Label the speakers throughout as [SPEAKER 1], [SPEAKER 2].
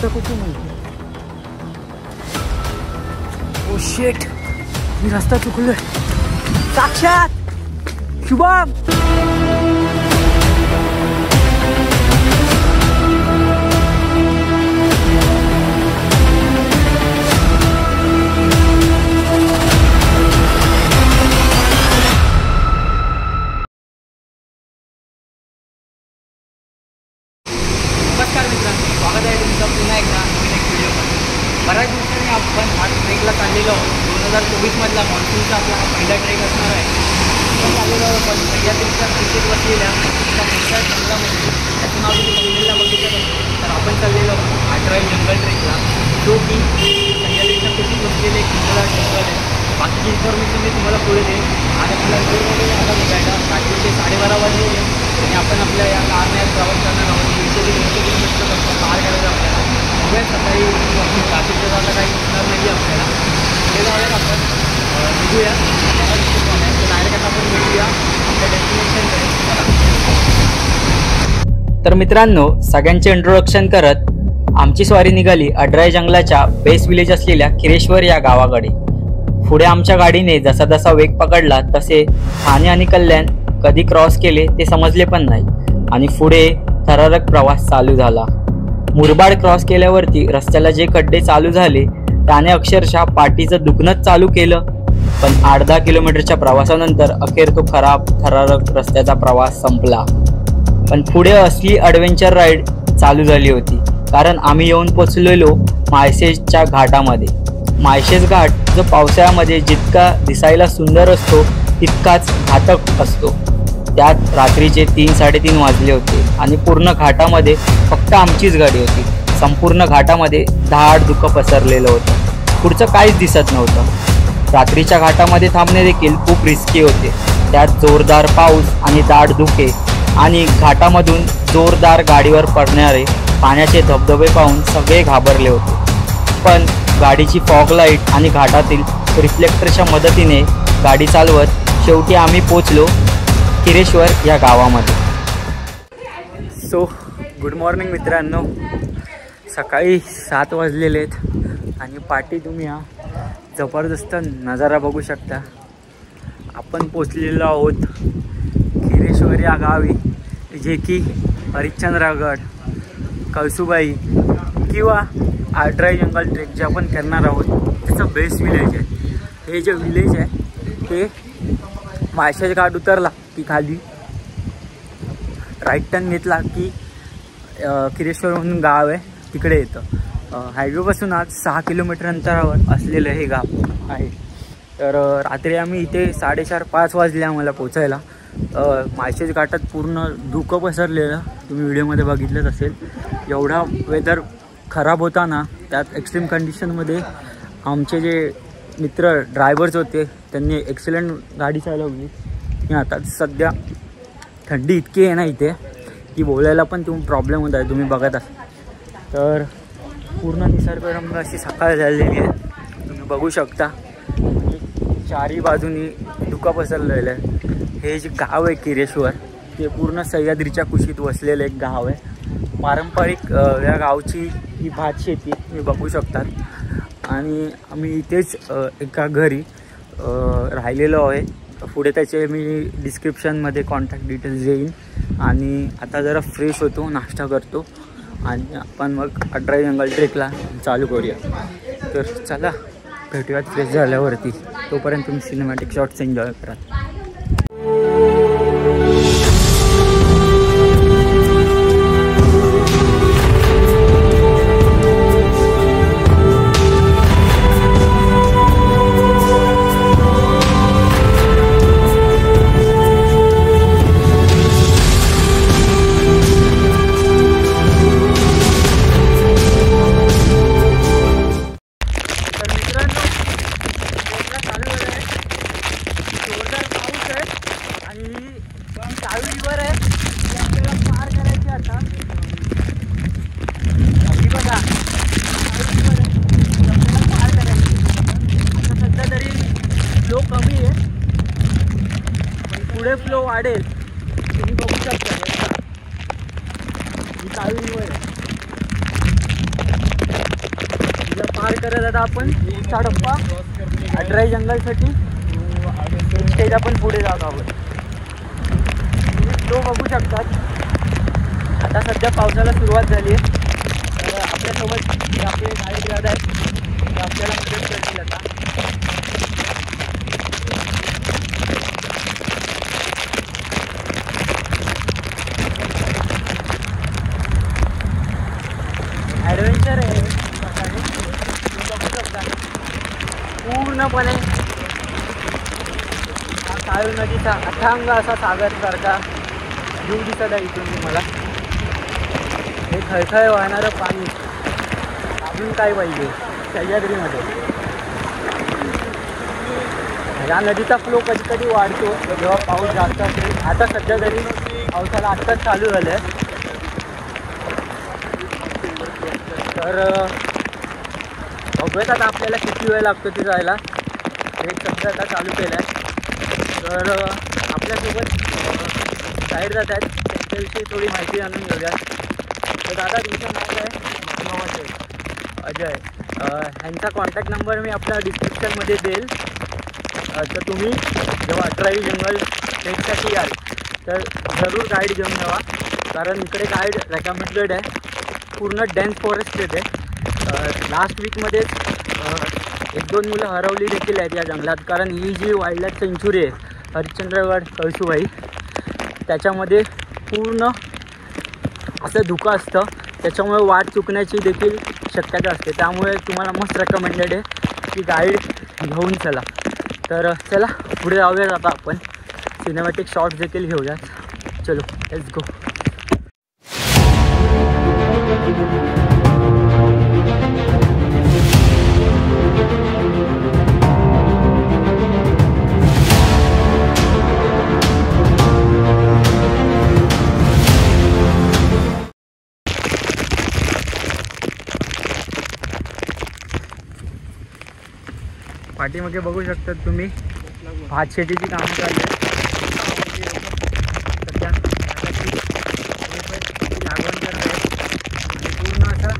[SPEAKER 1] रस्ता कुठून माहिती? ओ शेट, मी रस्ता चुकलोय. साक्षात शुभम.
[SPEAKER 2] नमस्कार मित्रांनो, स्वागत आहे तुमचं पुन्हा एकदा नवीन एक व्हिडिओमध्ये. बऱ्याच दिवसांनी आपण हा ट्रेकला चाललेलो आहोत. 2024मधला मॉन्सूनचा आपला हा पहिला ट्रेक असणार आहे. आपण चाललेलो आहोत पण सह्याद्रीच्या कुशीत बसलेल्या एका मोठ्या जंगलामध्ये. त्याचं नाव तुम्ही थंबनेलला बघितलं असेल. तर आपण चाललेलो आहोत अड्राई जंगल ट्रेकला, जो की सह्याद्रीच्या कुशीत बसलेले एक जंगल आहे. बाकीची इन्फॉर्मेशन मी तुम्हाला पुढे देईन. आज आपल्याला वेळेमध्ये आता बघायला रात्रीचे 12:30 वाजलेले आणि आपण आपल्या या कारने प्रवास करणार आहोत. 100 ते 200 किलोमीटर कार करायचं आपल्याला. बघूया सकाळी ट्राफिकच्या जाता काही दिसणार नाही आपल्याला. पुढे जाऊयात आपण, निघूया डायरेक्ट आता आपण भेटूया आपल्या डेस्टिनेशनकडे.
[SPEAKER 1] तर मित्रांनो, सगळ्यांचे इंट्रोडक्शन करत आमची स्वारी निघाली अड्राई जंगलाच्या बेस विलेज असलेल्या खिरेश्वर या गावाकडे. पुढे आमच्या गाडीने जसा जसा वेग पकडला तसे ठाणे आणि कल्याण कधी क्रॉस केले ते समजले पण नाही आणि पुढे थरारक प्रवास चालू झाला. मुरबाड क्रॉस केल्यावरती रस्त्याला जे खड्डे चालू झाले त्याने अक्षरशः पाठीचं दुखणंच चालू केलं. पण 8-10 किलोमीटरच्या प्रवासानंतर अखेर तो खराब थरारक रस्त्याचा प्रवास संपला. पण पुढे असली ॲडव्हेंचर राईड चालू झाली होती, कारण आम्ही येऊन पोचलेलो माळशेजच्या घाटामध्ये. माळशेज घाट जो पावसाळ्यामध्ये जितका दिसायला सुंदर असतो तितकाच घातक असतो. त्यात रात्रीचे 3-3:30 वाजले होते आणि पूर्ण घाटामध्ये फक्त आमचीच गाडी होती. संपूर्ण घाटामध्ये दाट धुकं पसरलेलं होतं. पुढचं काहीच दिसत नव्हतं. रात्रीच्या घाटामध्ये थांबणे देखील खूप रिस्की होते. त्यात जोरदार पाऊस आणि दाट धुके आणि घाटामधून जोरदार गाडीवर पडणारे पाण्याचे धबधबे पाहून सगळे घाबरले होते. पण गाडीची फॉग लाईट आणि घाटातील रिफ्लेक्टरच्या मदतीने गाडी चालवत शेवटी आम्ही पोचलो खिरेश्वर या गावामध्ये. सो गुड मॉर्निंग मित्रांनो. सकाळी 7 वाजलेले आहेत आणि पाठी तुम्ही हा जबरदस्त नजारा बघू शकता. आपण पोचलेलो आहोत खिरेश्वर या गावी, जे की हरिश्चंद्रगड, कळसुबाई किंवा अड्राई जंगल ट्रेक जे आपण करणार आहोत त्याचं बेस्ट विलेज आहे. हे जे विलेज आहे ते माळशेज घाट उतरला की खाली राईट टर्न घेतला की खिरेश्वर म्हणून गाव आहे तिकडे येतं. हायवेपासून आज 6 किलोमीटर अंतरावर असलेलं हे गाव आहे. तर रात्री आम्ही इथे 4:30-5 वाजले आम्हाला पोचायला. माळशेज घाटात पूर्ण धुकं पसरलेलं तुम्ही व्हिडिओमध्ये बघितलंच असेल. एवढा वेदर खराब होता ना, त्यात एक्स्ट्रीम कंडिशनमध्ये आमचे जे मित्र ड्रायव्हर्स होते त्यांनी एक्सलंट गाडी चालवली. आता सध्या थंडी इतकी आहे ना इथे की बोलायला पण प्रॉब्लेम होत आहे, तुम्ही बघत असाल. तर पूर्ण निसर्गरम्य अशी सकाळ झालेली आहे, तुम्ही बघू शकता. चारी बाजूनी धुकं पसरलेलं आहे. हे जे गाव आहे खिरेश्वर ते पूर्ण सह्याद्रीच्या कुशीत वसलेलं एक गाव आहे. पारंपरिक या गावची ही भात शेती तुम्ही बघू शकतात. आणि आम्ही इथेच एका घरी राहिलेलो आहे. पुढे त्याचे मी डिस्क्रिप्शनमध्ये कॉन्टॅक्ट डिटेल्स देईन. आणि आता जरा फ्रेश होतो, नाश्ता करतो आणि आपण मग अड्राई जंगल ट्रेकला चालू करूया. तर चला भेटूयात फ्रेश झाल्यावरती. तोपर्यंत तुम्ही सिनेमॅटिक शॉट्स एन्जॉय करा. पुढे फ्लो वाढेल तुम्ही बघू शकता. ही काळी रिव्हर आहे.
[SPEAKER 2] पार करत आता आपण पुढचा टप्पा अड्राई जंगलसाठी स्टेज आपण पुढे जात आहोत. तो बघू शकतात. आता सध्या पावसाला सुरुवात झाली आहे. तर आपल्यासोबत जे आपले गाईड आहेत ते आपल्याला मदत करतील आता. ॲडव्हेंचर आहे बघू शकता. पूर्णपणे हा काळू नदीचा अथांग असा सागरसारखा व्ह्यू दिसत आहे इथून तुम्हाला. हे खळखळ वाहणारं पाणी अजून काय पाहिजे सह्याद्रीमध्ये. या नदीचा फ्लो कधी कधी वाढतो जेव्हा पाऊस जास्त असेल. आता सध्या तरी पावसाला आत्ताच चालू झालं आहे. तर बघूयात आता आपल्याला किती वेळ लागतो ते जायला. एक सध्या आता चालू केलं आहे. तर आपल्यासोबत साईड जात आहेत त्यांच्याविषयी थोडी माहिती जाणून घेऊया. तर दादा तुमचं नाव काय? अजय. ह्यांचा कॉन्टॅक्ट नंबर मी आपल्या डिस्क्रिप्शनमध्ये देईल. तर तुम्ही जेव्हा अड्राई जंगल ट्रेकसाठी याल तर जरूर गाईड घेऊन जावा. कारण इकडे गाईड रेकमेंडेड आहे. पूर्ण डेन्स फॉरेस्ट येते. लास्ट वीकमध्येच 1-2 मुलं हरवली देखील आहेत या जंगलात. कारण ही जी वाईल्ड लाईफ सेंच्युरी आहे हरिश्चंद्रगड कळसूबाई त्याच्यामध्ये पूर्ण असं धुकं असतं. त्याच्यामुळे वाट चुकण्याची देखील शक्यता असते. त्यामुळे तुम्हाला मस्त रेकमेंडेड आहे की गाईड घेऊन चला. तर चला पुढे जाऊयात आता आपण. सिनेमॅटिक शॉट्स देखील घेऊयात. चलो लेट्स गो. पाठीमागे बघू शकता तुम्ही भात शेतीची कामं चालली आहेत. सध्या लागवड करत आहेत आणि पूर्ण असा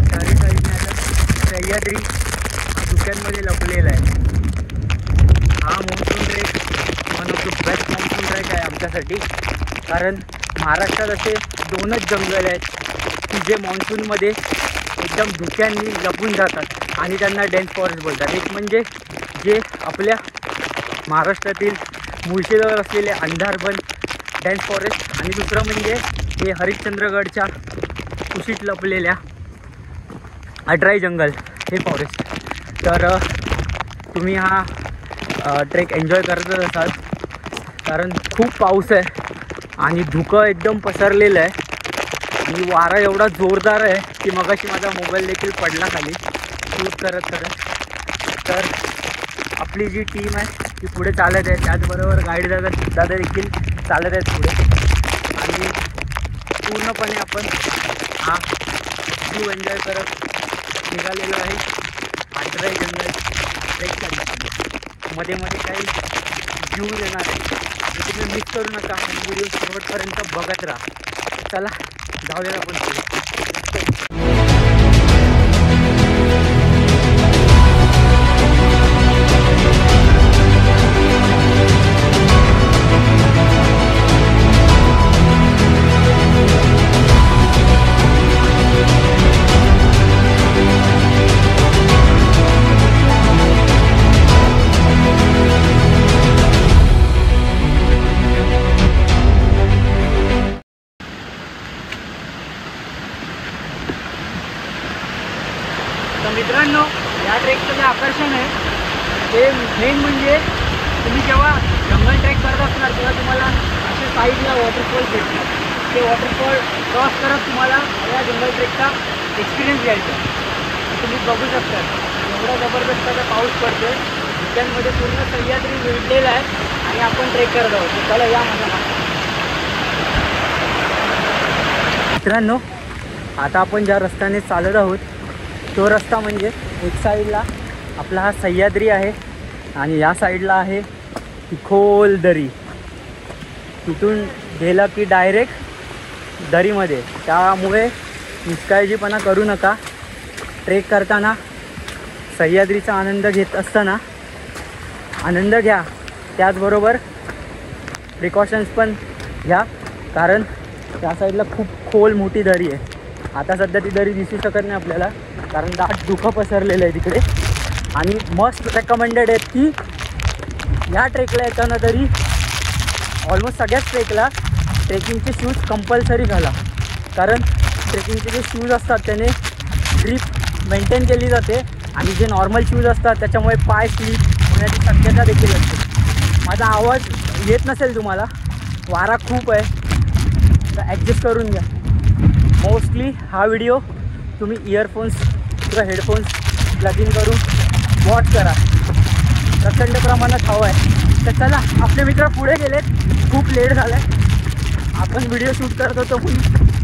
[SPEAKER 2] चारी साईडने आता सह्याद्री धुक्यांमध्ये लपलेला आहे. हा monsoon trek one of the best monsoon trek आहे आमच्यासाठी. कारण महाराष्ट्रात असे 2च जंगल आहेत की जे मॉन्सूनमध्ये एकदम धुक्यांनी लपून जातात आणि त्यांना डेन्स फॉरेस्ट बोलतात. एक म्हणजे जे आपल्या महाराष्ट्रातील मुळशीजवळ असलेले अंधारबन डेन्स फॉरेस्ट आणि दुसरं म्हणजे हे हरिश्चंद्रगडच्या कुशीत लपलेल्या अड्राई जंगल हे फॉरेस्ट. तर तुम्ही हा ट्रेक एन्जॉय करतच असाल. कारण खूप पाऊस आहे आणि धुकं एकदम पसरलेलं आहे आणि वारा एवढा जोरदार आहे की मगाशी माझा मोबाईल देखील पडला खाली शूट करत करत. तर आपली जी टीम आहे ती पुढे चालत आहे. त्याचबरोबर गाईड दादा देखील चालत आहेत पुढे. आणि पूर्णपणे आपण हा व्ह्यू एन्जॉय करत निघालेलो आहे अड्राई जंगल ट्रेकसाठी. मध्ये मध्ये काही व्ह्यू येणार आहे ते तुम्ही मिस करू नका. व्हिडिओ शेवटपर्यंत बघत राहा. चला जाऊया आपण पुढे. तर मित्रांनो या ट्रेकचं जे आकर्षण आहे ते मेन म्हणजे तुम्ही जेव्हा जंगल ट्रेक करत असणार तेव्हा तुम्हाला असे साईडला वॉटरफॉल भेटणार. ते वॉटरफॉल क्रॉस करत तुम्हाला या जंगल ट्रेकचा एक्सपिरियन्स घ्यायचा. तुम्ही बघू शकता एवढा जबरदस्त असा पाऊस पडतो आहे. धुक्यांमध्ये पूर्ण सह्याद्री विडलेला आहे आणि आपण ट्रेक करत आहोत. चला या माझ्या मित्रांनो आता आपण ज्या रस्त्याने चालत आहोत तो रस्ता म्हणजे एक साईडला आपला हा सह्याद्री आहे आणि या साईडला आहे खोल दरी. तिथून गेलं की डायरेक्ट दरीमध्ये. त्यामुळे निष्काळजीपणा करू नका. ट्रेक करताना
[SPEAKER 1] सह्याद्रीचा आनंद घेत असताना आनंद घ्या, त्याचबरोबर प्रिकॉशन्स पण घ्या, कारण त्या साईडला खूप खोल मोठी दरी आहे. आता सध्या ती दरी दिसू शकत नाही आपल्याला, कारण दाट धुकं पसरलेलं आहे तिकडे. आणि मस्ट रेकमेंडेड आहेत की या ट्रेकला येताना तरी ऑलमोस्ट सगळ्याच ट्रेकला ट्रेकिंगचे शूज कंपल्सरी घाला, कारण ट्रेकिंगचे जे शूज असतात त्याने ग्रिप मेंटेन केली जाते आणि जे नॉर्मल शूज असतात त्याच्यामुळे पाय स्लिप होण्याची शक्यता देखील असते. माझा आवाज येत नसेल तुम्हाला, वारा खूप आहे तर ॲडजस्ट करून घ्या. मोस्टली हा व्हिडिओ तुम्ही इयरफोन्स किंवा हेडफोन्स प्लग इन करून वॉच करा. प्रचंड प्रमाणात हवा आहे. तर चला, आपले मित्र पुढे गेलेत, खूप लेट झाला आहे. आपण व्हिडिओ शूट करत होतो पण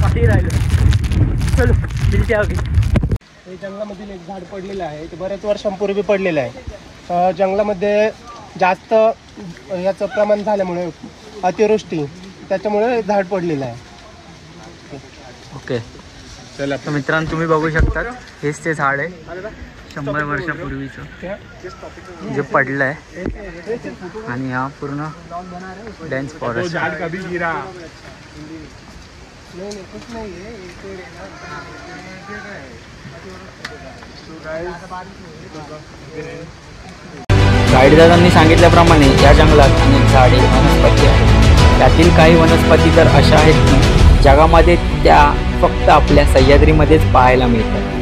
[SPEAKER 1] पाठी राहिलो. चलो मिळते आगे.
[SPEAKER 3] हे जंगलामधील एक झाड पडलेलं आहे, ते बऱ्याच वर्षांपूर्वी पडलेलं आहे. जंगलामध्ये जास्त याचं प्रमाण झाल्यामुळे अतिवृष्टी, त्याच्यामुळे झाड पडलेलं आहे.
[SPEAKER 1] ओके, चला. तर मित्रांनो तुम्ही बघू शकता, हेच ते झाड आहे 100 वर्षापूर्वीचं जे पडलं आहे. आणि हा पूर्ण डेन्स फॉरेस्ट. गाईडदारांनी सांगितल्याप्रमाणे या जंगलात अनेक झाडे वनस्पती आहेत. त्यातील काही वनस्पती तर अशा आहेत की जगामध्ये त्या फक्त आपल्या सह्याद्रीमध्येच पाहायला मिळतात.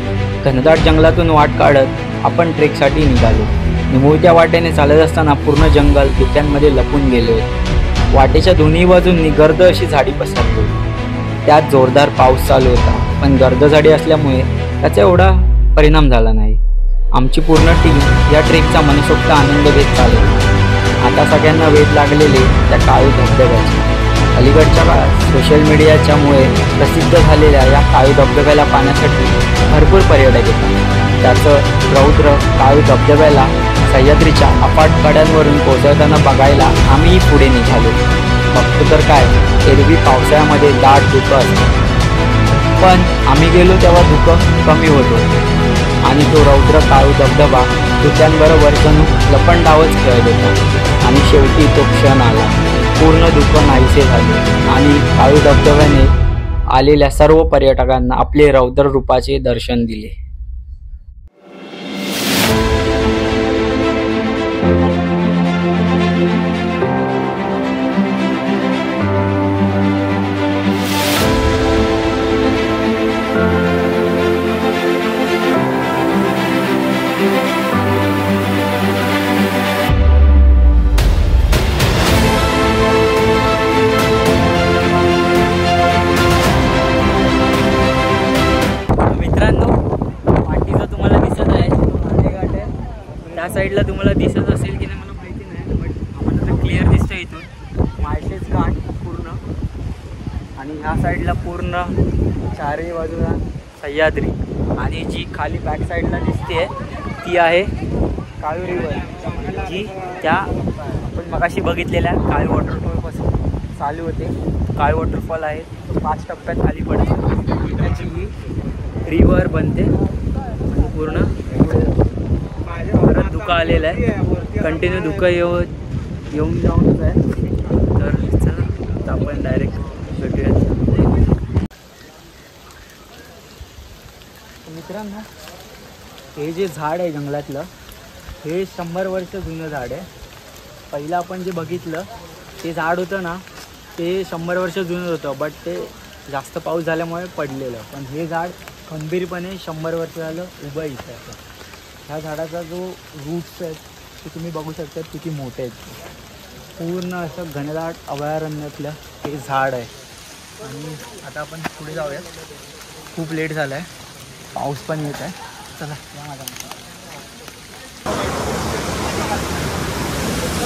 [SPEAKER 1] घनदाट जंगलातून वाट काढत आपण ट्रेकसाठी निघालो. निमुळत्या वाटेने चालत असताना पूर्ण जंगल धुक्यांमध्ये लपून गेले होते. वाटेच्या दोन्ही बाजूंनी गर्द अशी झाडी पसरली होती. त्यात जोरदार पाऊस चालू होता, पण गर्द झाडी असल्यामुळे त्याचा एवढा परिणाम झाला नाही. आमची पूर्ण टीम या ट्रेकचा मनसोक्त आनंद घेत चालली. आता सगळ्यांना वेध लागलेले त्या काळू धबधब्याचे. अलीकडच्या काळात सोशल मीडियाच्यामुळे प्रसिद्ध झालेल्या या काळू धबधब्याला पाहण्यासाठी भरपूर पर्यटक येतात. त्याचं रौद्र काळू धबधब्याला सह्याद्रीच्या अफाट कड्यांवरून कोसळताना बघायला आम्हीही पुढे निघालो. बघतो तर काय, एरवी पावसाळ्यामध्ये दाट धुकं असतं, पण आम्ही गेलो तेव्हा धुकं कमी होतो आणि तो रौद्र काळू धबधबा धुक्यांबरोबर जणू लपंडावच खेळत होता. आणि शेवटी तो क्षण आला. पूर्ण धुकं नाहीसे झाले आणि काळू धबधब्याने आलेल्या सर्व पर्यटकांना आपले रौद्र रूपाचे दर्शन दिले. त्या साईडला तुम्हाला दिसत असेल की नाही मला माहिती नाही, बट आम्हाला तर क्लिअर दिसतं इथून माळशेज घाट पूर्ण. आणि ह्या साईडला पूर्ण चारही बाजूला सह्याद्री. आणि जी खाली बॅक साईडला दिसते ती आहे काळू रिवर, जी त्या आपण मगाशी बघितलेल्या काळू वॉटरफॉलपासून चालू होते. काळू वॉटरफॉल आहे, 5 टप्प्यात खाली पडतो. त्याची ही रिवर बनते आणि पूर्ण परत धुकं आलेलं आहे. कंटिन्यू धुकं येऊन जाऊनच आहे. तर चला आपण डायरेक्ट भेटूया. मित्रांनो, हे जे झाड आहे जंगलातलं, हे 100 वर्ष जुनं झाड आहे. पहिलं आपण जे बघितलं ते झाड होतं ना, ते 100 वर्ष जुनं होतं, बट ते जास्त पाऊस झाल्यामुळे पडलेलं. पण हे झाड खंबीरपणे 100 वर्ष झालं उभं इथं आहे. ह्या झाडाचा जो रूट्स आहेत ते तुम्ही बघू शकता किती मोठे आहेत. पूर्ण असं घनदाट अभयारण्यातलं हे झाड आहे. आणि आता आपण पुढे जाऊयात, खूप लेट झाला आहे, पाऊस पण येत आहे. चला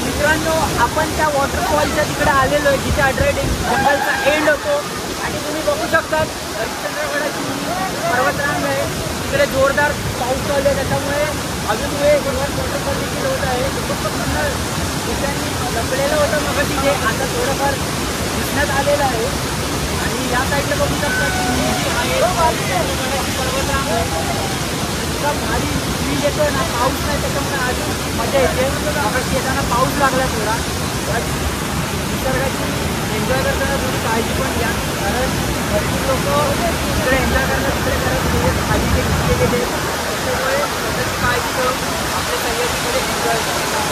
[SPEAKER 1] मित्रांनो, आपण त्या वॉटरफॉलच्या तिकडे आलेलो आहे जिथे अड्रायटिंग जंगलचा एंड होतो. आणि तुम्ही बघू शकता हरिश्चंद्रगडाची पर्वतरांग आहे, तिकडे जोरदार पाऊस चालू आहे, त्याच्यामुळे अजून वेळ वॉटरफॉल देखील होत आहे. ठिकाणी लपलेलं होतं मग तिथे, आता थोडंफार दिसण्यात आलेलं आहे. आणि या साईडला बघू शकता की पर्वतरांग आहे, इतका भारी
[SPEAKER 2] ऊन येतोय ना, पाऊस नाही, त्याच्यामुळे अजून मजा येते. मगाशी येताना पाऊस लागला थोडा, पण निसर्गाची एन्जॉय करताना थोडी काळजी पण घ्या, कारण भरपूर लोक तिकडे एन्जॉय करतात, तिकडे करत खाली जे घेतले गेले, त्याच्यामुळे स्वतःची काळजी करून आपल्या सह्याद्रीमध्ये एन्जॉय करतात.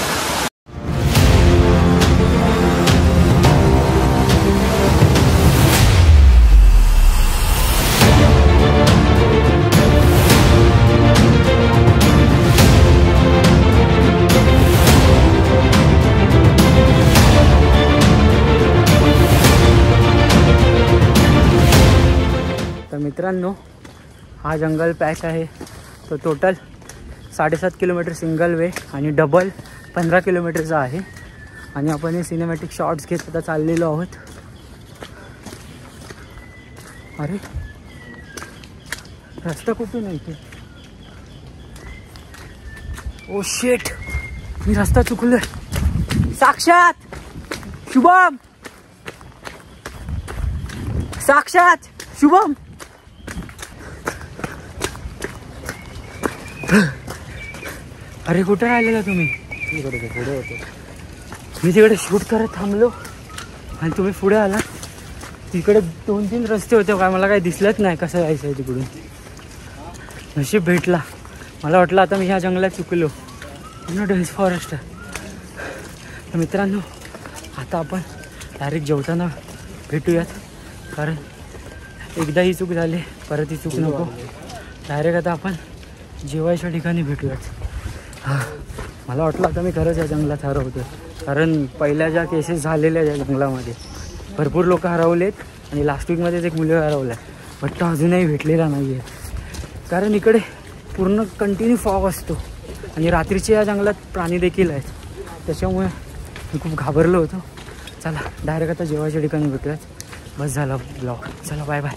[SPEAKER 1] मित्रांनो, हा जंगल पॅच आहे तो टोटल 7.5 किलोमीटर सिंगल वे आणि डबल 15 किलोमीटरचा आहे. आणि आपण हे सिनेमॅटिक शॉट्स घेत आता चाललेलो आहोत. अरे रस्ता कुठून आहे इथे? ओ शेट, मी रस्ता चुकलोय. साक्षात शुभम, साक्षात शुभम. अरे कुठे राहिलेला तुम्ही? पुढे होतो मी, तिकडे शूट करत थांबलो आणि तुम्ही पुढे आला. तिकडे 2-3 रस्ते होते, काय मला काही दिसलंच नाही कसं जायचं आहे तिकडून. नशीब भेटला. मला वाटलं आता मी ह्या जंगलात चुकलो, पूर्ण डेन्स फॉरेस्ट आहे. तर मित्रांनो, आता आपण डायरेक्ट जेवताना भेटूयात, कारण एकदा ही चूक झाली, परत ही चूक नको. डायरेक्ट आता आपण जेवायच्या ठिकाणी भेटूयात. हां, मला वाटलं आता मी खरंच या जंगलात हरवतो, कारण पहिल्या ज्या केसेस झालेल्या या जंगलामध्ये भरपूर लोक हरवलेत आणि लास्ट वीकमध्येच एक मुलगा हरवला आहे, बट तो अजूनही भेटलेला नाही आहे. कारण इकडे पूर्ण कंटिन्यू फॉग असतो आणि रात्रीचे या जंगलात प्राणी देखील आहेत, त्याच्यामुळे मी खूप घाबरलो होतो. चला डायरेक्ट आता जेवायच्या ठिकाणी भेटूयात. बस झाला ब्लॉग, चला बाय बाय.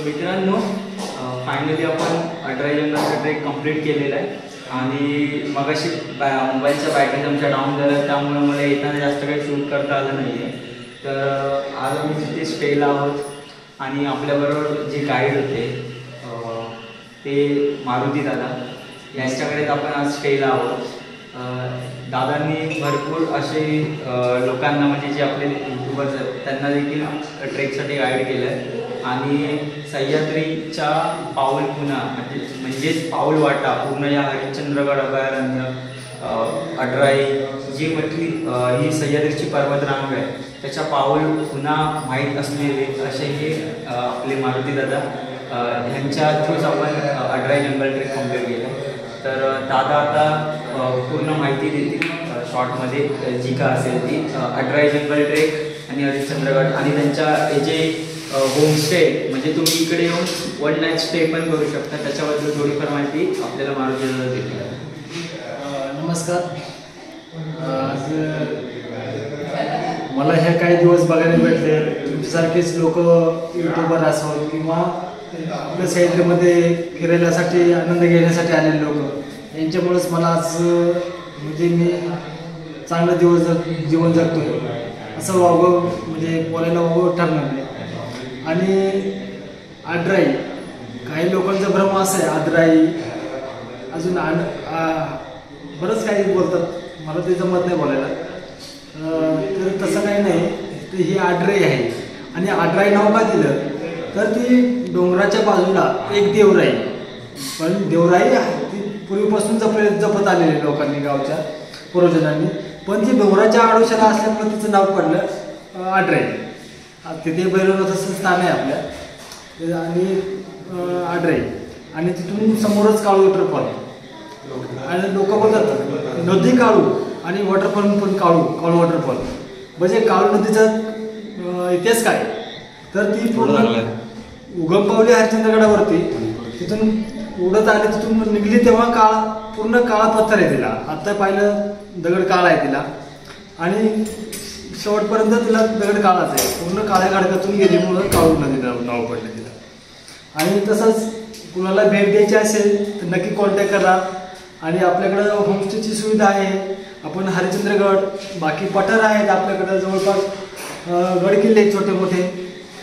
[SPEAKER 1] मित्रांनो, फायनली आपण अड्राई जंगलाचा ट्रेक कंप्लीट केलेला आहे आणि मगाशी मोबाईलच्या बॅटरी आमच्या डाऊन झाल्या, त्यामुळे मला येताना जास्त काही शूट करता आलं नाही आहे. तर आज आम्ही तिथे स्टेला आहोत आणि आपल्याबरोबर जे गाईड होते ते मारुती दादा, यांच्याकडेच आपण आज स्टेला आहोत. दादांनी भरपूर असे लोकांना, म्हणजे जे आपले यूट्यूबर्स आहेत त्यांना देखील ट्रेकसाठी गाईड केलं आहे. आणि सह्याद्रीच्या पाऊल खुणा म्हणजेच पाऊल वाटा, पूर्ण या हरिश्चंद्रगड अभयारण्य, अड्राई जी म्हटली ही सह्याद्रीची पर्वतरांग आहे, त्याच्या पाऊल खुणा माहीत असलेले असे हे आपले मारुती दादा, ह्यांच्या थ्रूच आपण अड्राई जंगल ट्रेक कंप्लीट केलं. तर दादा आता पूर्ण माहिती देतील शॉर्टमध्ये, जी का असेल ती अड्राई जंगल ट्रेक आणि हरिश्चंद्रगड, आणि त्यांच्या हे जे होमस्टे, म्हणजे तुम्ही इकडे येऊन 1 नाईट स्टे पण करू शकता, त्याच्याबद्दल थोडीफार माहिती आपल्याला मारुती दादा देतील.
[SPEAKER 4] नमस्कार. आज मला हे काही दिवस बघायला भेटले, तुमच्यासारखेच लोक यूट्यूबर असो किंवा आपल्या सह्याद्रीमध्ये फिरायसाठी आनंद घेण्यासाठी आलेले लोक, यांच्यामुळेच मला आज म्हणजे मी चांगला जीवन जगतोय असं वागव, म्हणजे बोलायला वागव ठरणार नाही. आणि अड्राई, काही लोकांचा भ्रम असा आहे अद्राई, अजून बरंच काही बोलतात, मला ते जमत नाही बोलायला. तर तसं काही नाही, तर ही अड्राई आहे. आणि अड्राई नाव का दिलं, तर ती डोंगराच्या बाजूला एक देवराई, पण देवराई ती पूर्वीपासून जपत आलेली लोकांनी, गावच्या पूर्वजनांनी, पण ती डोंगराच्या आडोशाला असल्यामुळे तिचं नाव पडलं अड्राई. तिथे भैरवनाथाचं स्थान आहे आपल्या, आणि अड्राई, आणि तिथून समोरच काळू वॉटरफॉल. आणि लोक बोलतात नदी काळू आणि वॉटरफॉल पण काळू वॉटरफॉल. म्हणजे काळू नदीचा इतिहास काय, तर ती पूर्ण उगम पावली हरिश्चंद्रगडावरती, तिथून उडत आली, तिथून निघली तेव्हा पूर्ण काळा पत्थर आहे तिला. आत्ता पाहिलं दगड काळा आहे तिला, आणि शेवटपर्यंत तिला दगड काळाच आहे. पूर्ण काळ्या खडकातून गेल्यामुळं काळू नदीला नाव पडलं तिला. आणि तसंच कुणाला भेट द्यायची असेल तर नक्की कॉन्टॅक्ट करा. आणि आपल्याकडं होमस्टेची सुविधा आहे. आपण हरिश्चंद्रगड, बाकी पठार आहेत आपल्याकडं जवळपास, गडकिल्ले छोटे मोठे,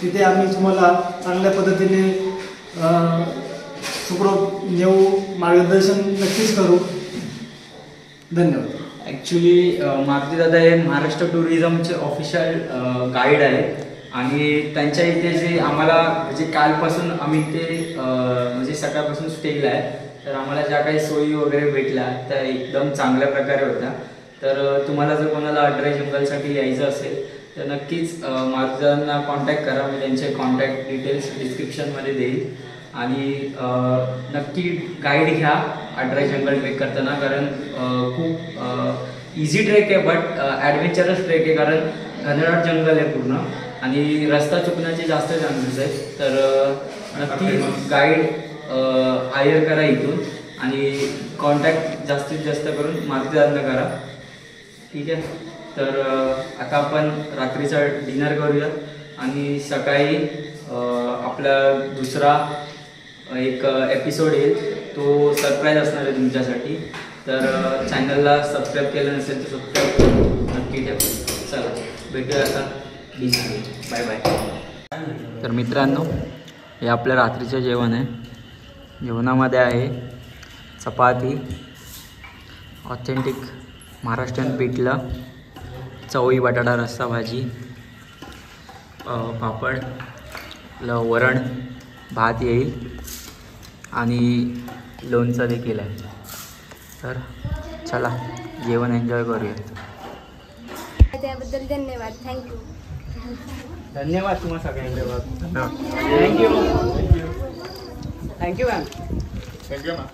[SPEAKER 4] तिथे आम्ही तुम्हाला चांगल्या पद्धतीने सुखरूप नेऊ, मार्गदर्शन नक्कीच करू. धन्यवाद.
[SPEAKER 2] ॲक्च्युली मारुती दादा हे महाराष्ट्र टुरिझमचे ऑफिशियल गाईड आहेत आणि त्यांच्या इथे जे आम्हाला म्हणजे कालपासून आम्ही इथे म्हणजे सकाळपासून स्टेला आहे, तर आम्हाला ज्या काही सोयी वगैरे भेटल्या त्या एकदम चांगल्या प्रकारे होत्या. तर तुम्हाला जर कोणाला अड्राई जंगलसाठी यायचं असेल तर नक्कीच मारुती दादांना कॉन्टॅक्ट करा. मी त्यांचे कॉन्टॅक्ट डिटेल्स डिस्क्रिप्शनमध्ये देईल आणि नक्की गाईड घ्या अड्राई जंगल ट्रेक करताना, कारण खूप इझी ट्रेक आहे बट ॲडव्हेंचरस ट्रेक आहे, कारण घनदाट जंगल आहे पूर्ण आणि रस्ता चुकण्याचे जास्त चान्सेस आहेत. तर नक्की गाईड हायर करा इथून आणि कॉन्टॅक्ट जास्तीत जास्त करून मारुतीदारांना करा. ठीक आहे. तर आता आपण रात्रीचा डिनर करूया आणि सकाळी आपला दुसरा एक एपिसोड येईल, तो सरप्राईज असणार आहे तुमच्यासाठी. तर चॅनलला सबस्क्राईब केलं नसेल तर सबस्क्राईब नक्की ठेवा. चला भेटूया आता डिनर. Bye bye. तर मित्रांनो, हे आपलं रात्रीचं जेवण आहे. जेवणामध्ये आहे चपाती, ऑथेंटिक महाराष्ट्रीयन पिठलं, चवळी बटाटा रस्सा भाजी, पापड, वरण भात येईल आणि लोणचं देखील आहे. तर चला जेवण एन्जॉय करूया.
[SPEAKER 5] त्याबद्दल धन्यवाद. थँक्यू.
[SPEAKER 2] धन्यवाद तुम्हाला सगळ्यांना. Thank you. Thank you ma'am.
[SPEAKER 5] Thank you ma'am.